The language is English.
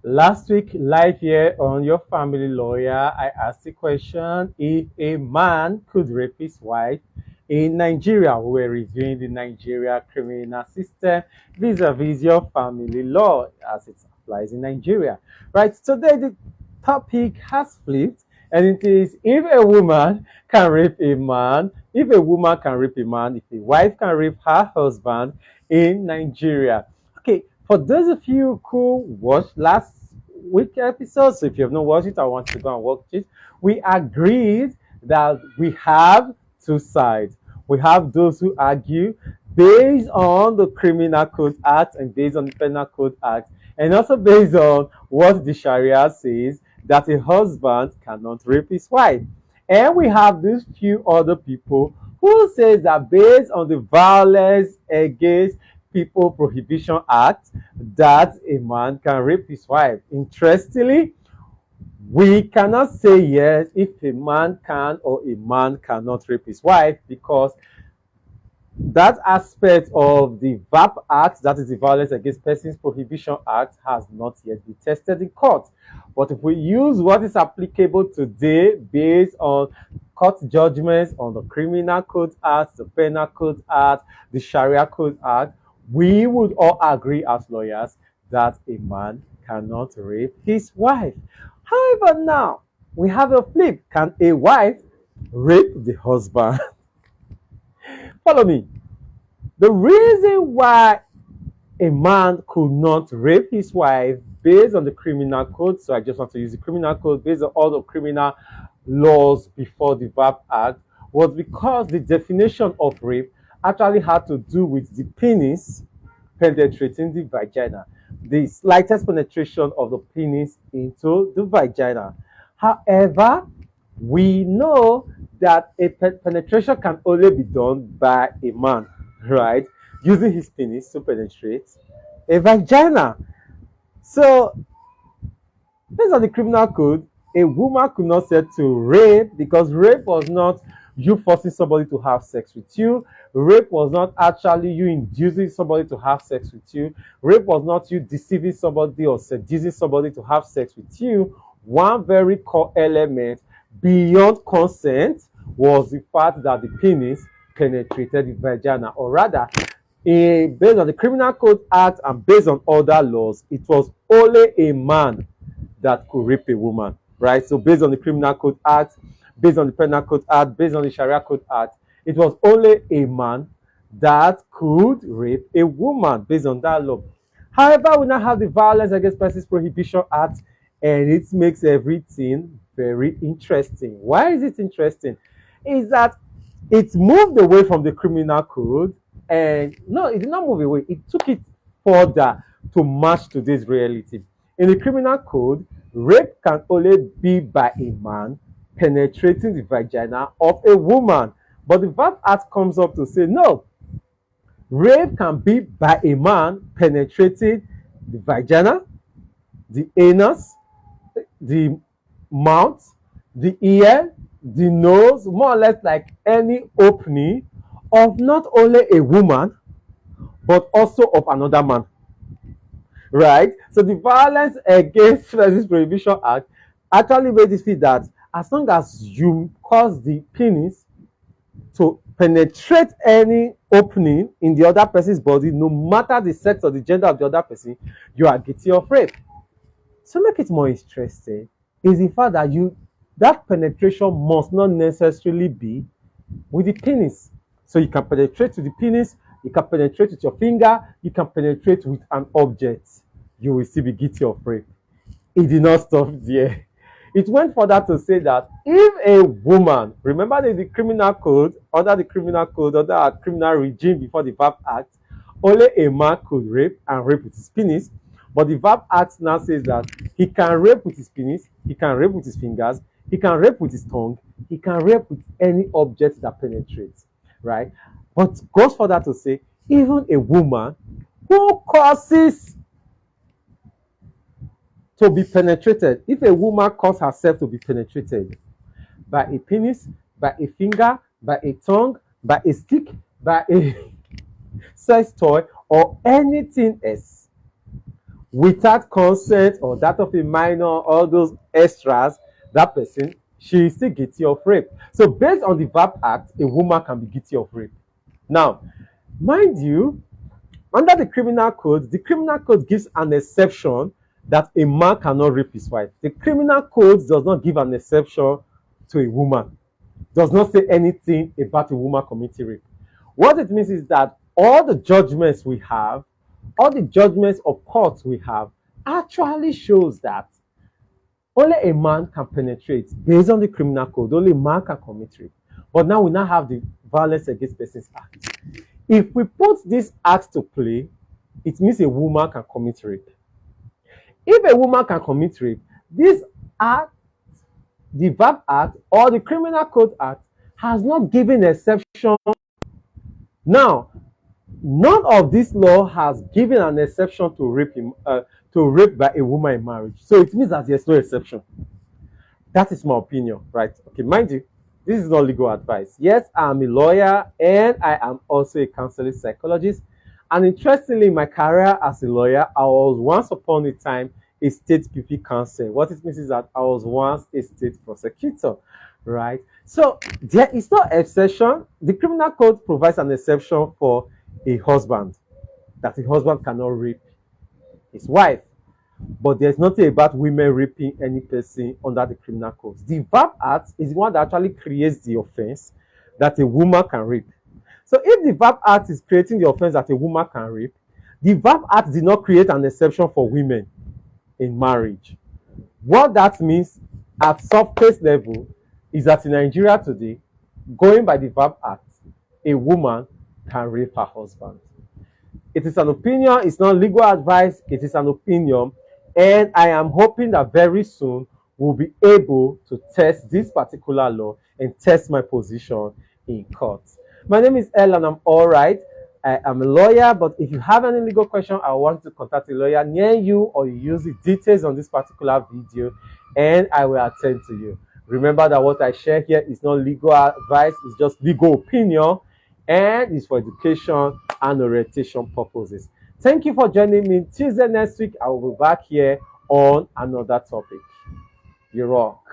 Last week, live here on Your Family Lawyer, I asked the question if a man could rape his wife in Nigeria. We're reviewing the Nigeria criminal system vis-a-vis your family law as it applies in Nigeria. Right, today the topic has flipped and it is if a woman can rape a man, if a woman can rape a man, if a wife can rape her husband in Nigeria. Okay, for those of you who watched last week episode, so if you have not watched it, I want you to go and watch it. We agreed that we have two sides. We have those who argue based on the Criminal Code Act and based on the Penal Code Act, and also based on what the Sharia says that a husband cannot rape his wife. And we have these few other people who says that based on the Violence Against People Prohibition Act that a man can rape his wife. Interestingly, we cannot say yes if a man can or a man cannot rape his wife because that aspect of the VAP Act, that is the Violence Against Persons Prohibition Act, has not yet been tested in court. But if we use what is applicable today based on court judgments on the Criminal Code Act, the Penal Code Act, the Sharia Code Act, we would all agree as lawyers that a man cannot rape his wife. However, now we have a flip. Can a wife rape the husband? Follow me. The reason why a man could not rape his wife based on the criminal code, so I just want to use the criminal code based on all the criminal laws before the VAP Act, was because the definition of rape actually had to do with the penis penetrating the vagina, the slightest penetration of the penis into the vagina. However, we know that a penetration can only be done by a man, right? Using his penis to penetrate a vagina. So, based on the criminal code, a woman could not say to rape because rape was not you forcing somebody to have sex with you. Rape was not actually you inducing somebody to have sex with you. Rape was not you deceiving somebody or seducing somebody to have sex with you. One very core element beyond consent was the fact that the penis penetrated the vagina, or rather, based on the Criminal Code Act and based on other laws, it was only a man that could rape a woman, right? So based on the Criminal Code Act, based on the Penal Code Act, based on the Sharia Code Act, it was only a man that could rape a woman based on that law. However, we now have the Violence Against Persons Prohibition Act, and it makes everything very interesting. Why is it interesting? Is that it moved away from the criminal code, and no, it did not move away. It took it further to match today's reality. In the criminal code, rape can only be by a man penetrating the vagina of a woman. But the VAP Act comes up to say, no, rape can be by a man penetrating the vagina, the anus, the mouth, the ear, the nose, more or less like any opening of not only a woman, but also of another man. Right? So the Violence Against Persons Prohibition Act actually made it fit that as long as you cause the penis to penetrate any opening in the other person's body, no matter the sex or the gender of the other person, you are guilty of rape. To make it more interesting is the fact that that penetration must not necessarily be with the penis. So you can penetrate with the penis, you can penetrate with your finger, you can penetrate with an object. You will still be guilty of rape. It did not stop there. It went further to say that if a woman, remember that the criminal code, under the criminal code, under our criminal regime before the VAP Act, only a man could rape and rape with his penis. But the VAP Act now says that he can rape with his penis, he can rape with his fingers, he can rape with his tongue, he can rape with any object that penetrates, right? But goes further to say, even a woman who causes to be penetrated, if a woman causes herself to be penetrated by a penis, by a finger, by a tongue, by a stick, by a sex toy, or anything else, without consent or that of a minor, all those extras, that person, she is still guilty of rape. So based on the VAP Act, a woman can be guilty of rape. Now, mind you, under the criminal code gives an exception that a man cannot rape his wife. The criminal code does not give an exception to a woman, does not say anything about a woman committing rape. What it means is that all the judgments we have, all the judgments of courts we have, actually shows that only a man can penetrate. Based on the criminal code, only a man can commit rape. But now we now have the Violence Against Persons Act. If we put this act to play, it means a woman can commit rape. If a woman can commit rape, this act, the VAP Act or the Criminal Code Act, has not given exception. Now, none of this law has given an exception to rape by a woman in marriage. So it means that there's no exception. That is my opinion, right? Okay, mind you, this is not legal advice. Yes, I'm a lawyer and I am also a counseling psychologist. And interestingly, in my career as a lawyer, I was once upon a time a state PP counsel. What it means is that I was once a state prosecutor, right? So there is no exception. The criminal code provides an exception for a husband, that a husband cannot rape his wife. But there's nothing about women raping any person under the criminal code. The VAP Act is the one that actually creates the offense that a woman can rape. So if the VAP Act is creating the offense that a woman can rape, the VAP Act did not create an exception for women in marriage. What that means at surface level is that in Nigeria today, going by the VAP Act, a woman can rape her husband. It is an opinion, it's not legal advice, it is an opinion. And I am hoping that very soon we'll be able to test this particular law and test my position in court. My name is Earl and I'm all right. I am a lawyer, but if you have any legal question, I want to contact a lawyer near you, or you use the details on this particular video and I will attend to you. Remember that what I share here is not legal advice, it's just legal opinion and it's for education and orientation purposes. Thank you for joining me. Tuesday next week, I will be back here on another topic. You rock.